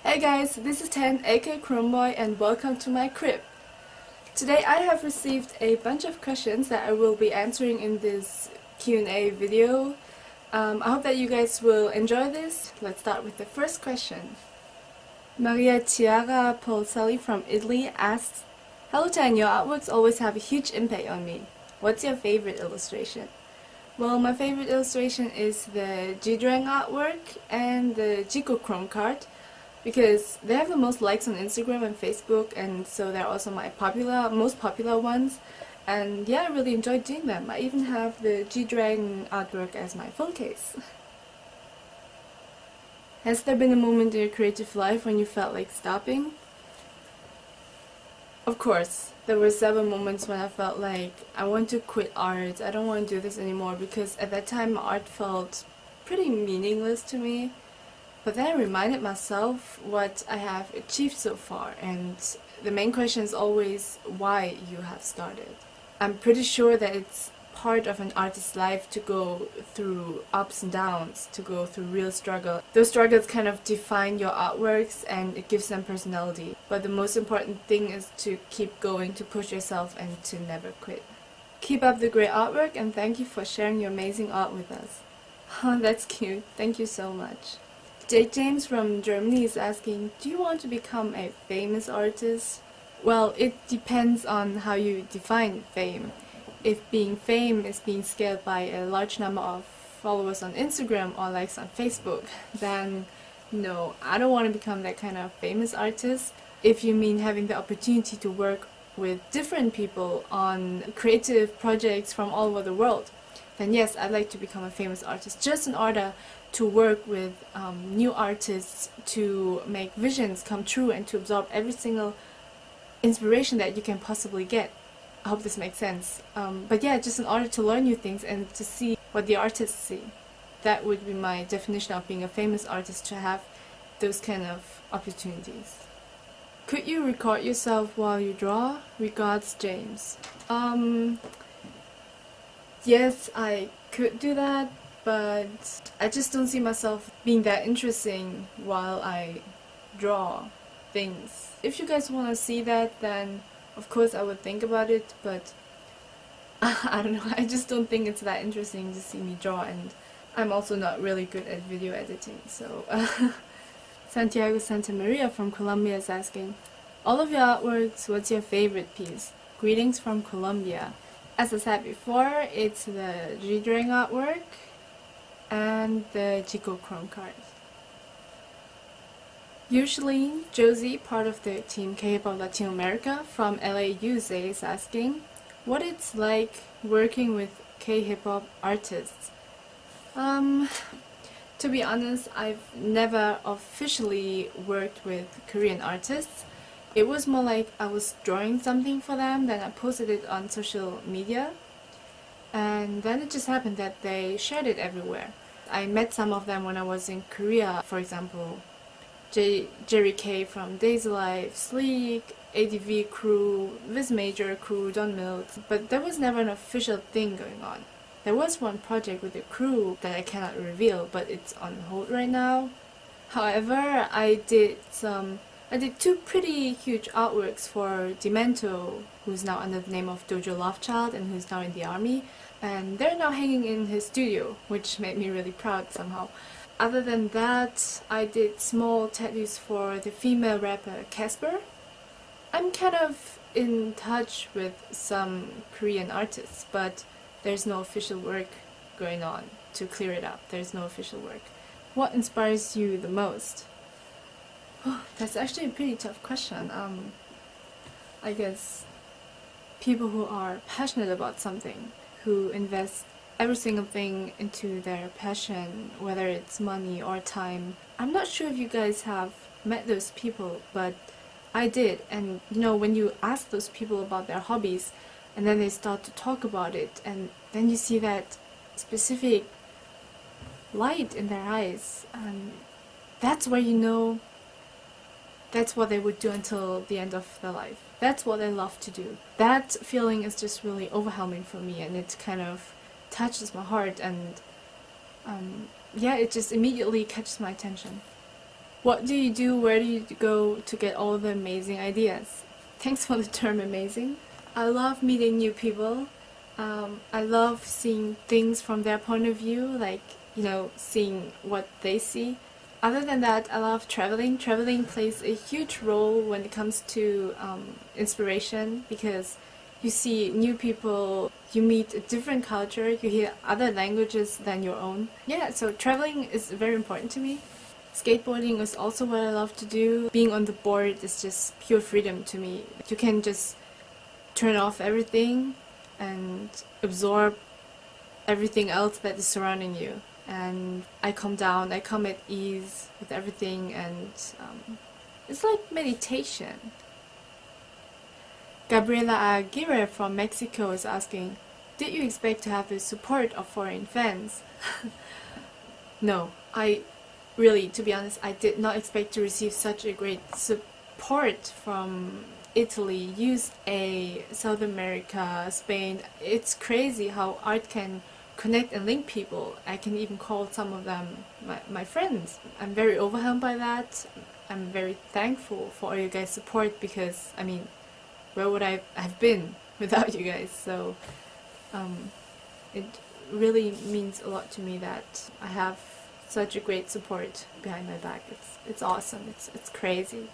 Hey guys, this is Ten, aka Chromeboy, and welcome to my crib. Today I have received a bunch of questions that I will be answering in this Q&A video. I hope that you guys will enjoy this. Let's start with the first question. Maria Chiara Polselli from Italy asks, "Hello Ten, your artworks always have a huge impact on me. What's your favorite illustration?" Well, my favorite illustration is the G-Drawing artwork and the Chrome card, because they have the most likes on Instagram and Facebook, and so they're also my most popular ones. And yeah, I really enjoy doing them. I even have the G-Dragon artwork as my phone case. Has there been a moment in your creative life when you felt like stopping? Of course, there were several moments when I felt like I want to quit art. I don't want to do this anymore, because at that time art felt pretty meaningless to me. But then I reminded myself what I have achieved so far, and the main question is always why you have started. I'm pretty sure that it's part of an artist's life to go through ups and downs, to go through real struggle. Those struggles kind of define your artworks and it gives them personality. But the most important thing is to keep going, to push yourself, and to never quit. Keep up the great artwork, and thank you for sharing your amazing art with us. Oh, that's cute. Thank you so much. Jake James from Germany is asking, do you want to become a famous artist? Well, it depends on how you define fame. If being fame is being scaled by a large number of followers on Instagram or likes on Facebook, then no, I don't want to become that kind of famous artist. If you mean having the opportunity to work with different people on creative projects from all over the world, then yes, I'd like to become a famous artist, just in order to work with new artists, to make visions come true, and to absorb every single inspiration that you can possibly get. I hope this makes sense. But yeah, just in order to learn new things and to see what the artists see. That would be my definition of being a famous artist, to have those kind of opportunities. Could you record yourself while you draw? Regards, James. Yes, I could do that, but I just don't see myself being that interesting while I draw things. If you guys want to see that, then of course I would think about it, but I don't know, I just don't think it's that interesting to see me draw, and I'm also not really good at video editing, so... Santiago Santa Maria from Colombia is asking, all of your artworks, what's your favorite piece? Greetings from Colombia. As I said before, it's the G-Drawing artwork and the Chrome card. Usually, Josie, part of the team KHipHop Latinoamerica from LA, USA, is asking what it's like working with KHipHop artists. To be honest, I've never officially worked with Korean artists. It was more like I was drawing something for them, then I posted it on social media, and then it just happened that they shared it everywhere. I met some of them when I was in Korea, for example, Jerry K from Daisy Life, Sleek, ADV crew, Viz Major crew, Don Mills, but there was never an official thing going on. There was one project with a crew that I cannot reveal, but it's on hold right now. However, I did two pretty huge artworks for Demento, who's now under the name of Dojo Lovechild and who's now in the army, and they're now hanging in his studio, which made me really proud somehow. Other than that, I did small tattoos for the female rapper Casper. I'm kind of in touch with some Korean artists, but there's no official work going on. To clear it up, there's no official work. What inspires you the most? Oh, that's actually a pretty tough question. I guess people who are passionate about something, who invest every single thing into their passion, whether it's money or time. I'm not sure if you guys have met those people, but I did. And you know, when you ask those people about their hobbies, and then they start to talk about it, and then you see that specific light in their eyes, and that's where you know that's what they would do until the end of their life. That's what they love to do. That feeling is just really overwhelming for me, and it kind of touches my heart, and yeah, it just immediately catches my attention. What do you do? Where do you go to get all the amazing ideas? Thanks for the term amazing. I love meeting new people. I love seeing things from their point of view, like, seeing what they see. Other than that, I love traveling. Traveling plays a huge role when it comes to inspiration because you see new people, you meet a different culture, you hear other languages than your own. Yeah, so traveling is very important to me. Skateboarding is also what I love to do. Being on the board is just pure freedom to me. You can just turn off everything and absorb everything else that is surrounding you. And I calm down, I come at ease with everything, and it's like meditation. Gabriela Aguirre from Mexico is asking, did you expect to have the support of foreign fans? No, to be honest, I did not expect to receive such a great support from Italy, USA, South America, Spain. It's crazy how art can connect and link people. I can even call some of them my friends. I'm very overwhelmed by that. I'm very thankful for all you guys' support because, where would I have been without you guys? So it really means a lot to me that I have such a great support behind my back. It's awesome. It's crazy.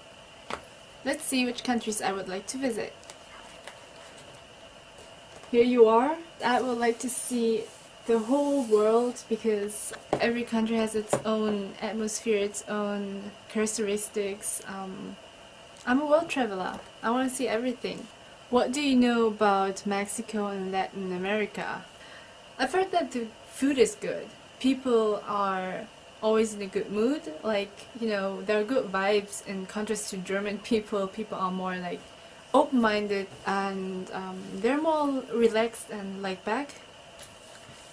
Let's see which countries I would like to visit. Here you are. I would like to see the whole world because every country has its own atmosphere, its own characteristics. I'm a world traveler. I want to see everything. What do you know about Mexico and Latin America? I've heard that the food is good. People are always in a good mood. There are good vibes in contrast to German people. People are more open-minded and they're more relaxed and laid back.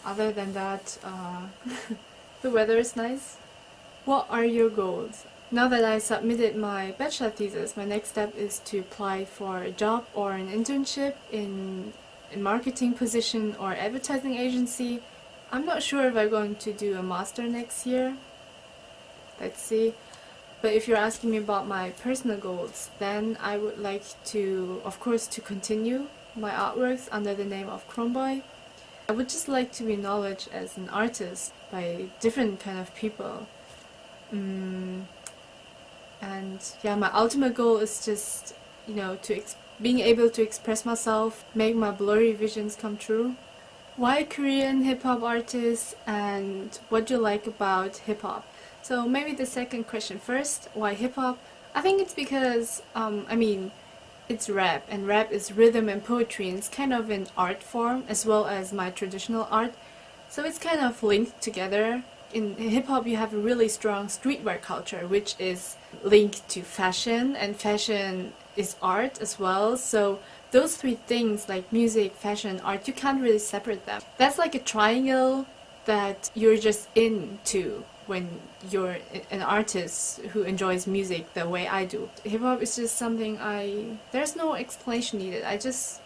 Other than that, the weather is nice. What are your goals? Now that I submitted my bachelor thesis, my next step is to apply for a job or an internship in a marketing position or advertising agency. I'm not sure if I'm going to do a master next year. Let's see. But if you're asking me about my personal goals, then I would like to, of course, to continue my artworks under the name of Chromeboy. I would just like to be acknowledged as an artist by different kind of people. And yeah, my ultimate goal is just, being able to express myself, make my blurry visions come true. Why Korean hip-hop artists and what do you like about hip-hop? So maybe the second question first, why hip-hop? I think it's because, it's rap, and rap is rhythm and poetry, and it's kind of an art form as well as my traditional art. So it's kind of linked together. In hip-hop you have a really strong streetwear culture, which is linked to fashion, and fashion is art as well. So those three things, like music, fashion, art, you can't really separate them. That's like a triangle that you're just into when you're an artist who enjoys music the way I do. Hip-hop is just something there's no explanation needed, I just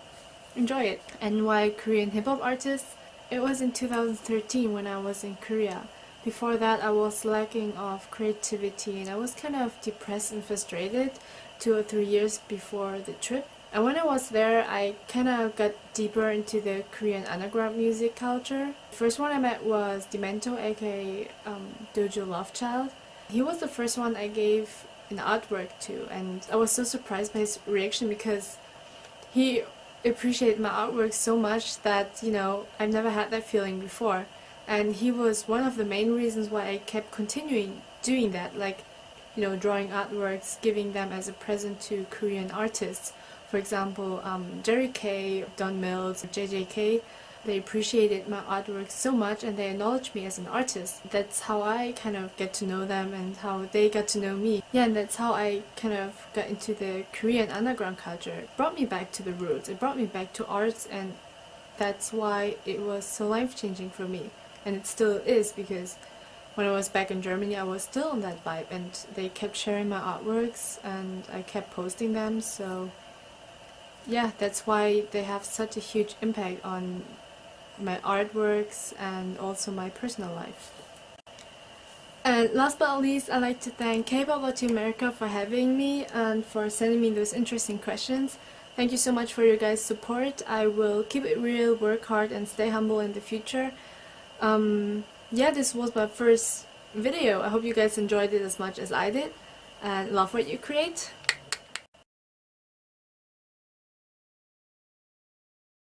enjoy it. And why Korean hip-hop artists? It was in 2013 when I was in Korea. Before that I was lacking of creativity and I was kind of depressed and frustrated 2 or 3 years before the trip. And when I was there, I kind of got deeper into the Korean underground music culture. The first one I met was Demento, aka Dojo Lovechild. He was the first one I gave an artwork to, and I was so surprised by his reaction because he appreciated my artwork so much that, I've never had that feeling before. And he was one of the main reasons why I kept continuing doing that, drawing artworks, giving them as a present to Korean artists. For example, Jerry K, Don Mills, JJK, they appreciated my artwork so much and they acknowledged me as an artist. That's how I kind of get to know them and how they got to know me. Yeah, and that's how I kind of got into the Korean underground culture. It brought me back to the roots, it brought me back to arts, and that's why it was so life-changing for me. And it still is, because when I was back in Germany I was still on that vibe and they kept sharing my artworks and I kept posting them, so yeah, that's why they have such a huge impact on my artworks and also my personal life. And last but not least, I'd like to thank KHipHop Latinoamerica for having me and for sending me those interesting questions. Thank you so much for your guys' support. I will keep it real, work hard, and stay humble in the future. Yeah, this was my first video. I hope you guys enjoyed it as much as I did and love what you create.